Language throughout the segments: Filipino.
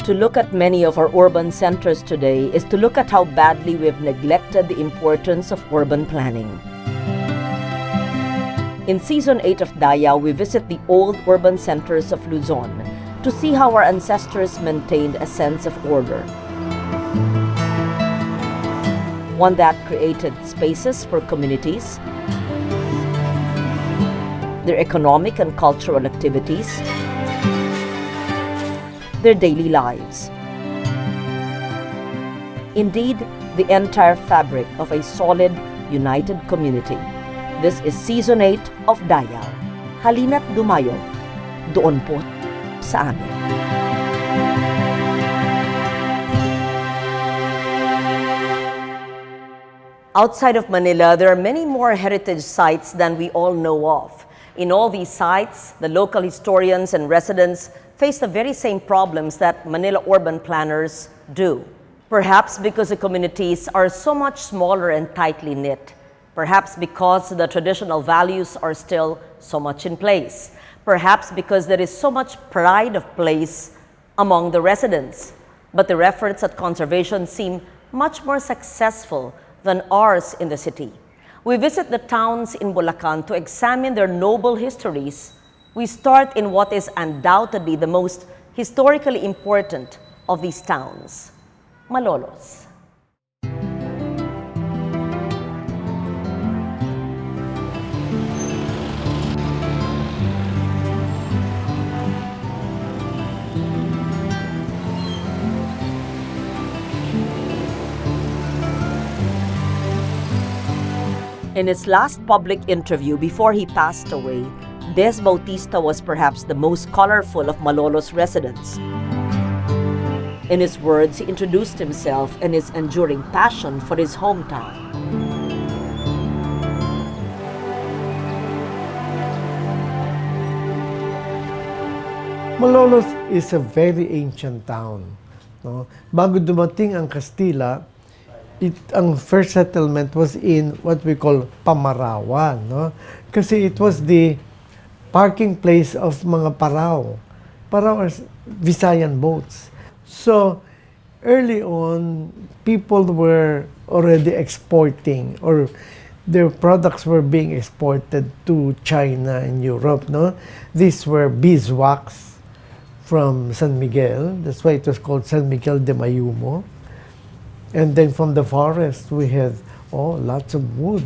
To look at many of our urban centers today is to look at how badly we've neglected the importance of urban planning. In Season 8 of Dayaw, we visit the old urban centers of Luzon to see how our ancestors maintained a sense of order. One that created spaces for communities, their economic and cultural activities, their daily lives. Indeed, the entire fabric of a solid, united community. This is Season 8 of Dayaw. Halina't dumayo, doon po sa amin. Outside of Manila, there are many more heritage sites than we all know of. In all these sites, the local historians and residents face the very same problems that Manila urban planners do. Perhaps because the communities are so much smaller and tightly knit. Perhaps because the traditional values are still so much in place. Perhaps because there is so much pride of place among the residents. But their efforts at conservation seem much more successful than ours in the city. We visit the towns in Bulacan to examine their noble histories. We start in what is undoubtedly the most historically important of these towns, Malolos. In his last public interview before he passed away, Des Bautista was perhaps the most colorful of Malolos residents. In his words, he introduced himself and his enduring passion for his hometown. Malolos is a very ancient town. No? Bago dumating ang Kastila, ang first settlement was in what we call Pamarawan. No? Kasi it was the parking place of mga paraw. Paraw are Visayan boats. So, early on, people were already exporting or their products were being exported to China and Europe. No? These were beeswax from San Miguel. That's why it was called San Miguel de Mayumo. And then from the forest, we had lots of wood,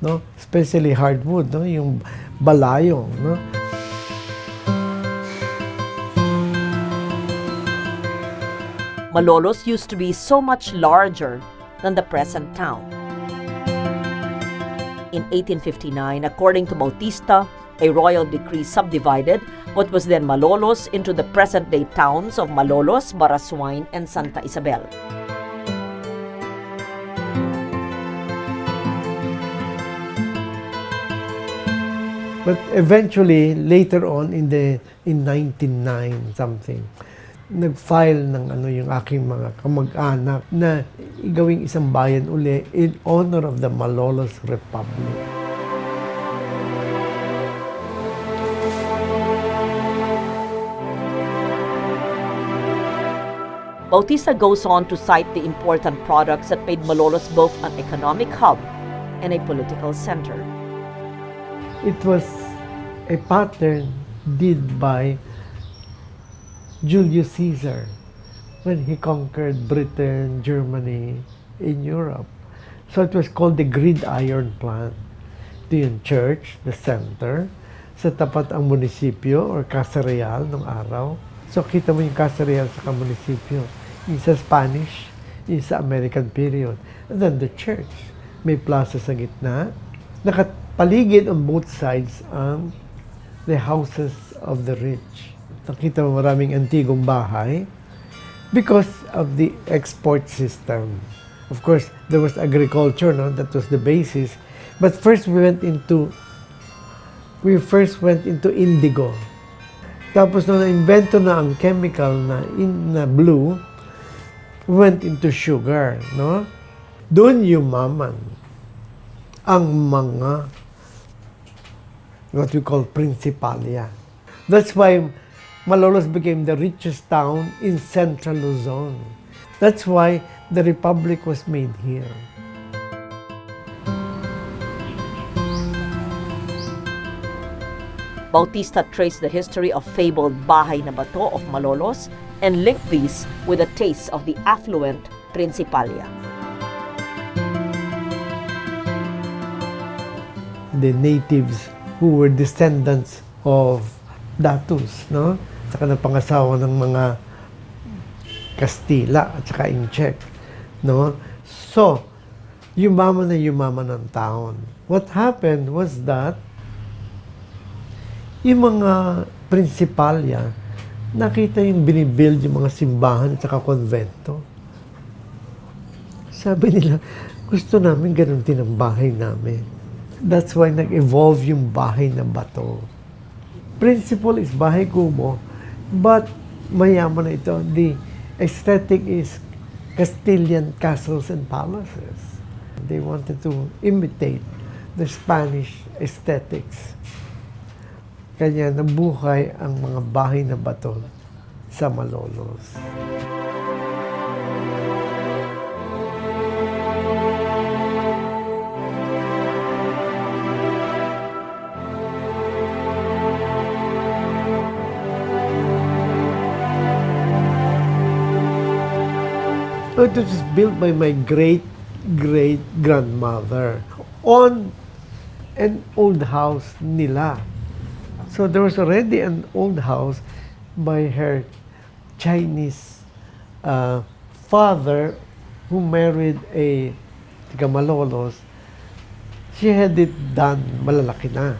no? Especially hardwood, no? Yung balayong, no? Malolos used to be so much larger than the present town. In 1859, according to Bautista, a royal decree subdivided what was then Malolos into the present-day towns of Malolos, Baraswain, and Santa Isabel. But eventually, later on, in 1909 something, nag-file ng yung aking mga kamag-anak na igawing isang bayan uli in honor of the Malolos Republic. Bautista goes on to cite the important products that made Malolos both an economic hub and a political center. It was a pattern did by Julius Caesar when he conquered Britain, Germany, in Europe. So it was called the gridiron plant. Ito yung church, the center. Sa tapat ang munisipyo or Casa Real nung araw. So kita mo yung Casa Real sa munisipyo. Yung sa Spanish, yung sa American period. And then the church. May plaza sa gitna. Paligid on both sides ang the houses of the rich. Nakita mo maraming antigong bahay because of the export system. Of course, there was agriculture, no? That was the basis. But first we first went into indigo. Tapos nung na-invento na ang chemical na blue, we went into sugar, no? Doon yumaman ang mga what we call principalia. That's why Malolos became the richest town in central Luzon. That's why the Republic was made here. Bautista traced the history of fabled Bahay na Bato of Malolos and linked these with a taste of the affluent Principalia. The natives who were descendants of Datus, no? Saka napangasawa ng mga Kastila at saka Incheck, no? So, yumaman na yumaman ng town. What happened was that yung mga prinsipalya, nakita yung binibuild yung mga simbahan at saka konvento. Sabi nila, gusto namin ganun din ang bahay namin. That's why nag-evolve yung bahay na bato. Principle is bahay kubo, but mayaman na ito. The aesthetic is Castilian castles and palaces. They wanted to imitate the Spanish aesthetics. Kanya nabuhay ang mga bahay na bato sa Malolos. It was built by my great-great-grandmother on an old house nila. So there was already an old house by her Chinese father who married a taga Malolos. She had it done, malalaki na.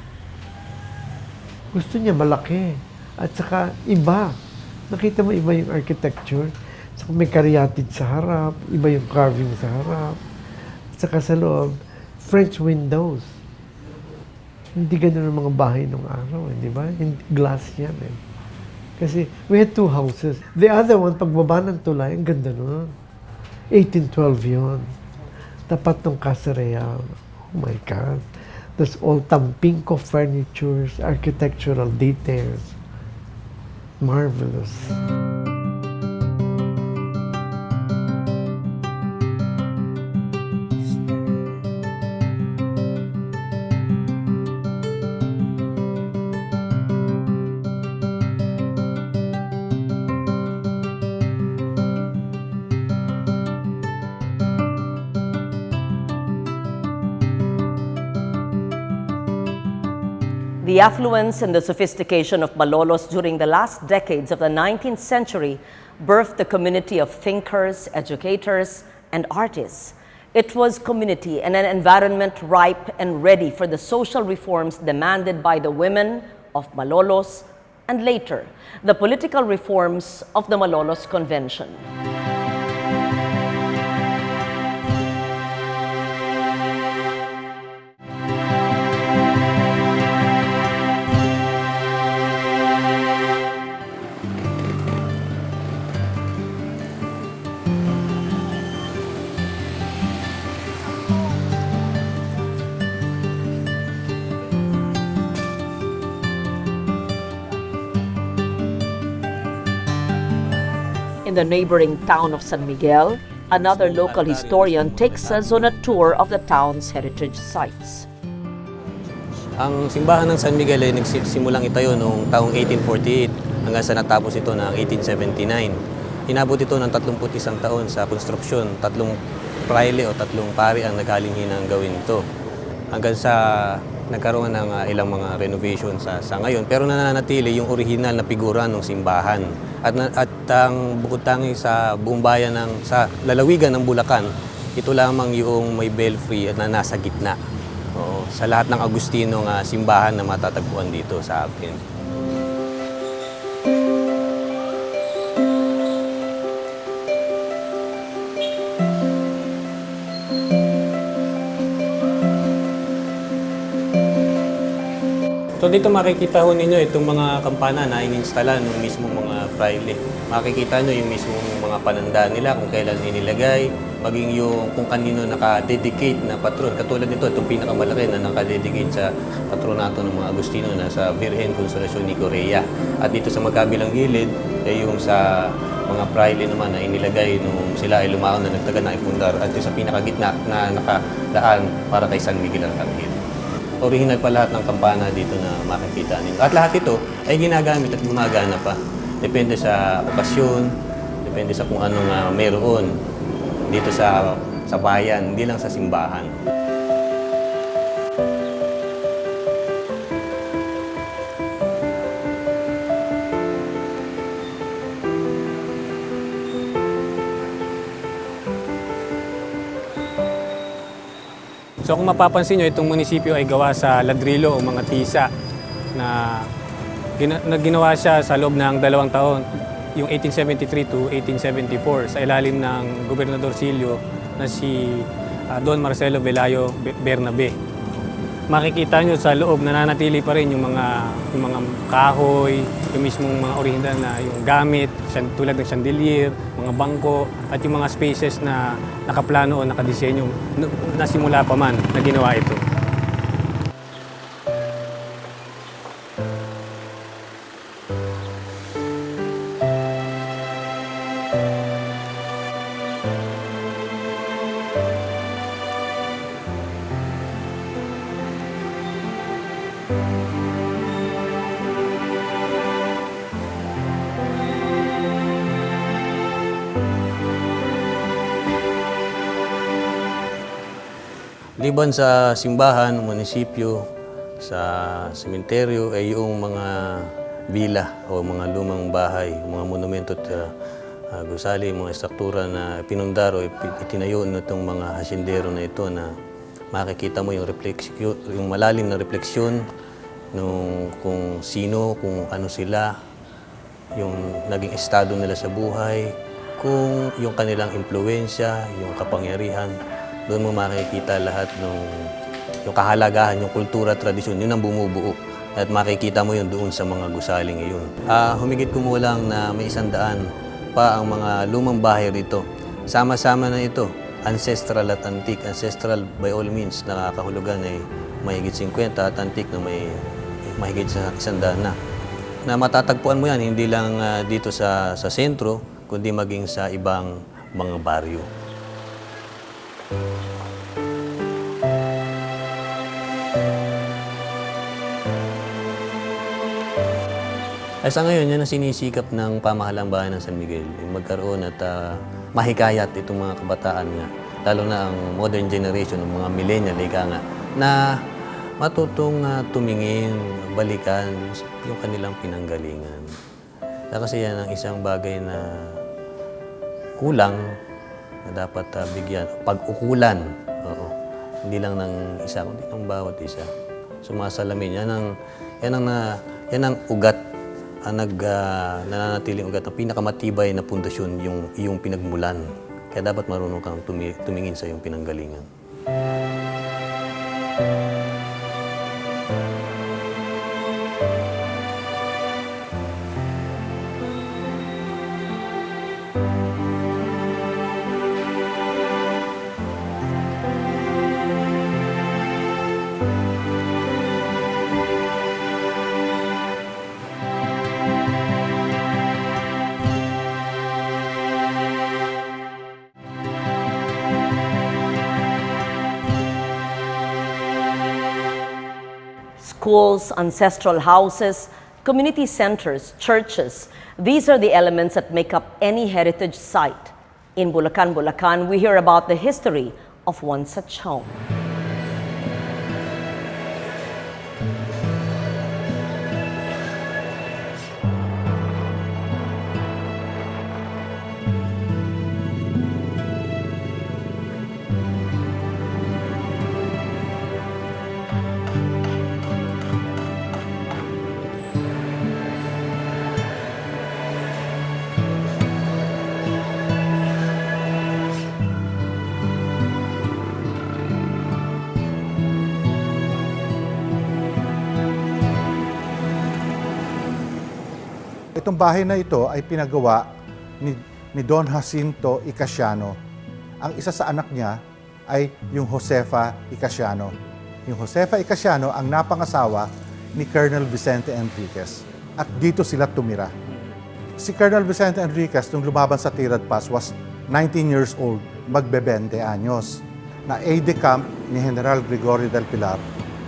Gusto niya malaki. At saka iba. Nakita mo iba yung architecture. Saka may karyatid sa harap, iba yung carving sa harap. At saka sa loob, French windows. Hindi ganun ang mga bahay nung araw, di ba? Glass yan eh. Kasi we had two houses. The other one, pagbaba ng tulay, ang ganda nun. 1812 yun. Tapat ng Casa Real. Oh my God. That's all Tampinco furnitures, architectural details. Marvelous. The affluence and the sophistication of Malolos during the last decades of the 19th century birthed a community of thinkers, educators, and artists. It was community and an environment ripe and ready for the social reforms demanded by the women of Malolos and later, the political reforms of the Malolos Convention. In the neighboring town of San Miguel, another local historian takes us on a tour of the town's heritage sites. Ang simbahan ng San Miguel ay nagsimulang itayo noong taong 1848 hanggang sa natapos ito ng 1879. Inabot ito ng 31 taon sa konstruksyon, 3 praile o 3 pari ang naghalinghinang gawin ito. Hanggang sa nagkaroon ng ilang mga renovation sa ngayon. Pero nananatili yung original na figura ng simbahan. At ang bukod tangi sa buong bayan sa lalawigan ng Bulacan, ito lamang yung may belfry at na nasa gitna. Sa lahat ng Agustinong simbahan na matatagpuan dito sa atin. So dito makikita ho ninyo itong mga kampana na ininstala ng mismo mga praile. Makikita nyo yung mismo mga pananda nila kung kailan inilagay, maging yung kung kanino naka-dedicate na patron. Katulad nito, itong pinakamalaki na naka-dedicate sa patronato ng mga Agustino na sa Virgen Consolacion ni Correa. At dito sa magkabilang gilid ay yung sa mga praile naman na inilagay nung sila ay lumaon na nagtaga na ipundar. At yung sa pinakagitna na nakadaan para kay San Miguel Arcangel. Original pa lahat ng kampana dito na makikita ninyo. At lahat ito ay ginagamit at gumagana pa. Depende sa okasyon, depende sa kung anong meron dito sa bayan, hindi lang sa simbahan. So kung mapapansin nyo, itong munisipyo ay gawa sa ladrilo o mga tisa na ginawa siya sa loob ng 2 taon, yung 1873 to 1874 sa ilalim ng Gobernador Silio na si Don Marcelo Velayo Bernabe. Makikita nyo sa loob nananatili pa rin yung mga kahoy, yung mismong mga original na yung gamit, tulad ng chandelier, mga bangko, at yung mga spaces na nakaplano o nakadisenyo na simula pa man na ginawa ito. Liban sa simbahan, munisipyo, sa sementeryo ay yung mga villa o mga lumang bahay, mga monumento at gusali, mga estruktura na pinundar o itinayo nitong mga hasyendero na ito na makikita mo yung refleksyon, yung malalim na refleksyon nung kung sino, kung ano sila, yung naging estado nila sa buhay, kung yung kanilang impluwensya, yung kapangyarihan. Doon mo makikita lahat yung kahalagahan, yung kultura, tradisyon, yun ang bumubuo. At makikita mo yun doon sa mga gusali ngayon. Humigit kumulang na may 100 pa ang mga lumang bahay rito. Sama-sama na ito, ancestral at antique. Ancestral by all means, nakakahulugan ay mahigit 50 at antique na may mahigit sa 100 na. Na matatagpuan mo yan, hindi lang dito sa sentro, kundi maging sa ibang mga baryo. Ay sa ngayon, yan ang sinisikap ng pamahalang bayan ng San Miguel, yung magkaroon at mahikayat itong mga kabataan nga, lalo na ang modern generation, ng mga millennial, ika nga, na matutong tumingin, balikan yung kanilang pinanggalingan. Kasi yan ang isang bagay na kulang na dapat bigyan, pag-ukulan. Oo. Hindi lang ng isa, kundi ng bawat isa. Sumasalamin. Yan ang ugat, ang nananatiling ugat, ang pinakamatibay na pundasyon, yung iyong pinagmulan. Kaya dapat marunong kang tumingin sa iyong pinanggalingan. Schools, ancestral houses, community centers, churches. These are the elements that make up any heritage site. In Bulacan, Bulacan, we hear about the history of one such home. Itong bahay na ito ay pinagawa ni Don Jacinto Icasiano. ang isa sa anak niya ay yung Josefa Icasiano. Yung Josefa Icasiano ang napangasawa ni Colonel Vicente Enriquez. At dito sila tumira. Si Colonel Vicente Enriquez, nung lumaban sa Tirad Pass, was 19 years old, magbe-20 anyos, na aide-camp ni General Gregorio del Pilar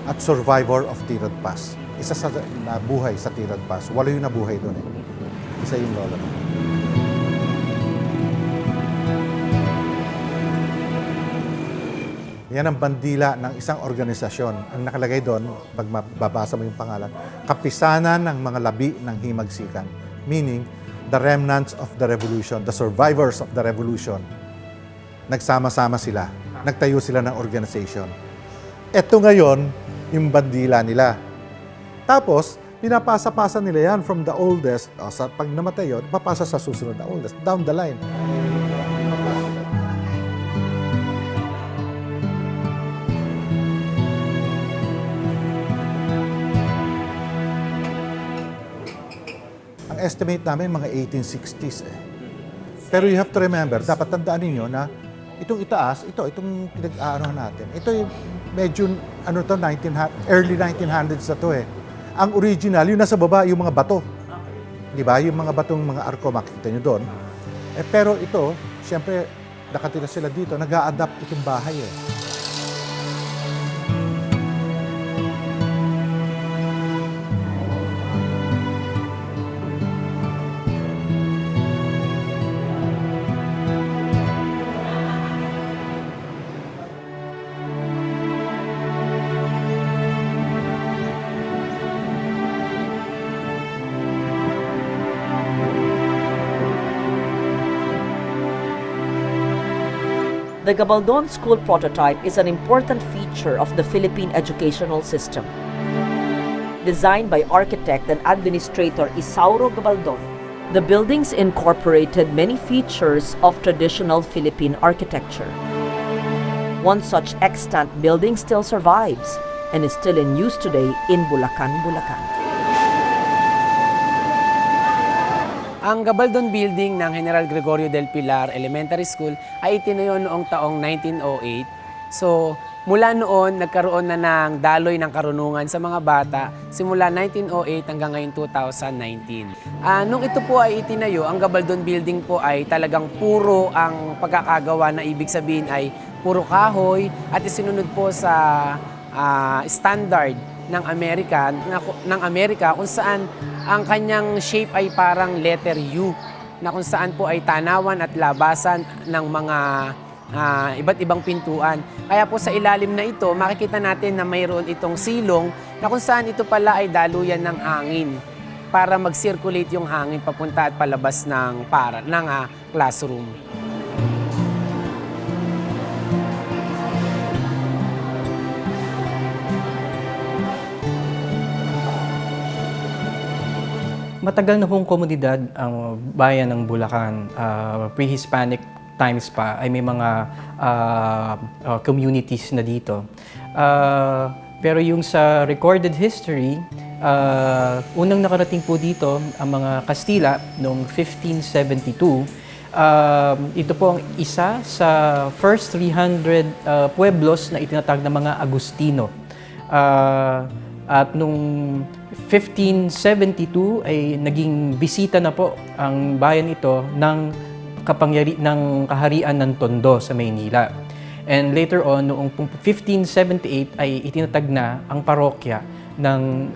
at survivor of Tirad Pass. Isa sa nabuhay sa Tirad Pass. Walo yung nabuhay doon eh. Isa yung lolo. Yan ang bandila ng isang organisasyon. Ang nakalagay doon, pag mababasa mo yung pangalan, kapisanan ng mga labi ng himagsikan. Meaning, the remnants of the revolution, the survivors of the revolution. Nagsama-sama sila. Nagtayo sila ng organization. Ito ngayon, yung bandila nila. Tapos, pinapasa-pasa nila yan from the oldest, pag namatay yun, papasa sa susunod na oldest, down the line. Ang estimate namin, mga 1860s eh. Pero you have to remember, dapat tandaan ninyo na itong itaas, itong pinag-aano natin, ito yung medyo, early 1900s na to eh. Ang original, yung nasa baba, yung mga bato. Di ba? Yung mga batong mga arko, makikita nyo doon. Pero ito, siyempre, nakatira sila dito, nag-a-adapt itong bahay eh. The Gabaldon School prototype is an important feature of the Philippine educational system. Designed by architect and administrator Isauro Gabaldon, the buildings incorporated many features of traditional Philippine architecture. One such extant building still survives and is still in use today in Bulacan, Bulacan. Ang Gabaldon Building ng General Gregorio del Pilar Elementary School ay itinayo noong taong 1908. So, mula noon, nagkaroon na ng daloy ng karunungan sa mga bata simula 1908 hanggang ngayon 2019. Nung ito po ay itinayo, ang Gabaldon Building po ay talagang puro ang pagkakagawa na ibig sabihin ay puro kahoy at isinunod po sa standard ng Amerika kung saan ang kanyang shape ay parang letter U na kung saan po ay tanawan at labasan ng mga iba't ibang pintuan. Kaya po sa ilalim na ito, makikita natin na mayroon itong silong na kung saan ito pala ay daluyan ng hangin para mag-circulate yung hangin papunta at palabas ng classroom. Matagal na pong komunidad ang bayan ng Bulacan. Pre-Hispanic times pa ay may mga communities na dito. Pero yung sa recorded history, unang nakarating po dito ang mga Kastila noong 1572. Ito po ang isa sa first 300 pueblos na itinatag ng mga Agustino. At nung 1572 ay naging bisita na po ang bayan ito ng kaharian ng Tondo sa Maynila. And later on, noong 1578 ay itinatag na ang parokya ng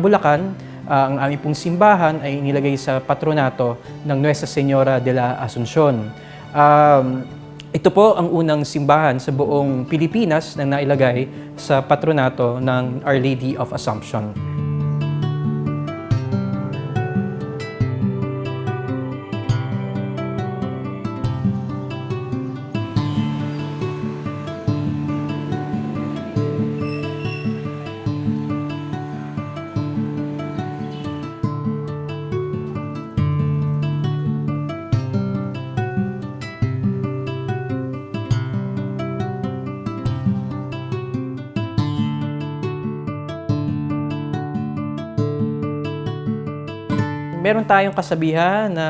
Bulacan. Ang aming pong simbahan ay nilagay sa patronato ng Nuestra Señora de la Asunción. Ito po ang unang simbahan sa buong Pilipinas na nailagay sa patronato ng Our Lady of Assumption. Meron tayong kasabihan na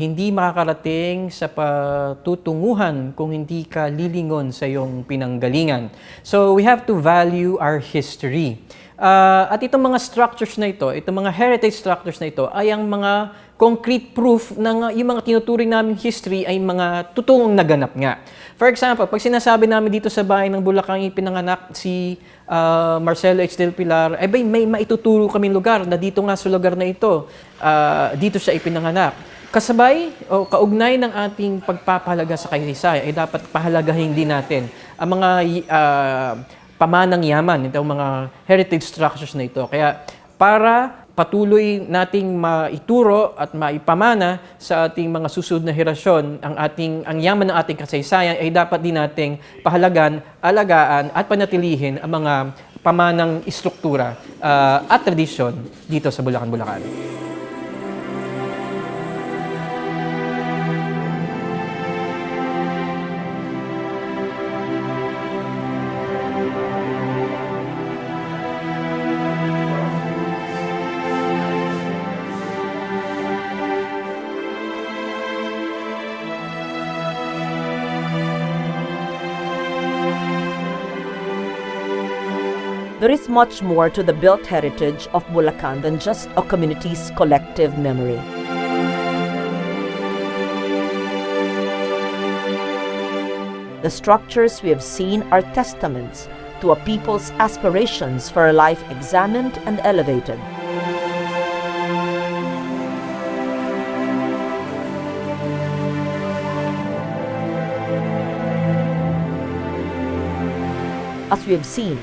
hindi makakarating sa patutunguhan kung hindi ka lilingon sa iyong pinanggalingan. So we have to value our history. At itong mga structures na ito, itong mga heritage structures na ito, ay ang mga concrete proof na yung mga tinuturing namin history ay mga totoong naganap nga. For example, pag sinasabi namin dito sa bahay ng Bulacan ipinanganak si Marcelo H. Del Pilar, ay may maituturo kaming lugar na dito nga sa lugar na ito, dito siya ipinanganak. Kasabay o kaugnay ng ating pagpapahalaga sa kasaysayan ay dapat pahalagahin din natin ang mga pamanang yaman, itong mga heritage structures na ito. Kaya para patuloy nating maituro at maipamana sa ating mga susunod na henerasyon ang yaman ng ating kasaysayan, ay dapat din nating pahalagan, alagaan at panatilihin ang mga pamanang istruktura at tradisyon dito sa Bulacan, Bulacan. There is much more to the built heritage of Bulacan than just a community's collective memory. The structures we have seen are testaments to a people's aspirations for a life examined and elevated. As we have seen,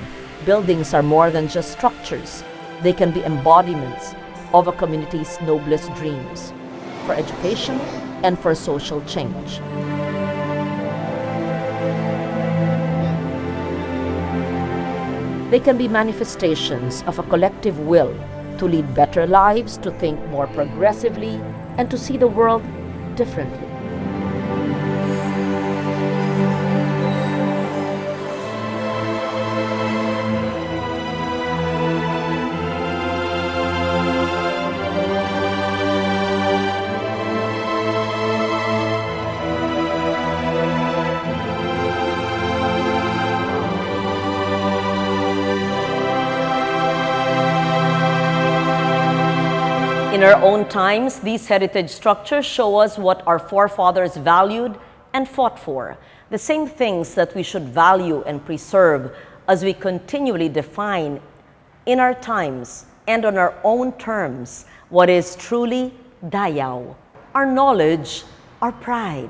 buildings are more than just structures. They can be embodiments of a community's noblest dreams for education and for social change. They can be manifestations of a collective will to lead better lives, to think more progressively, and to see the world differently. In our own times, these heritage structures show us what our forefathers valued and fought for, the same things that we should value and preserve as we continually define in our times and on our own terms what is truly Dayaw, our knowledge, our pride.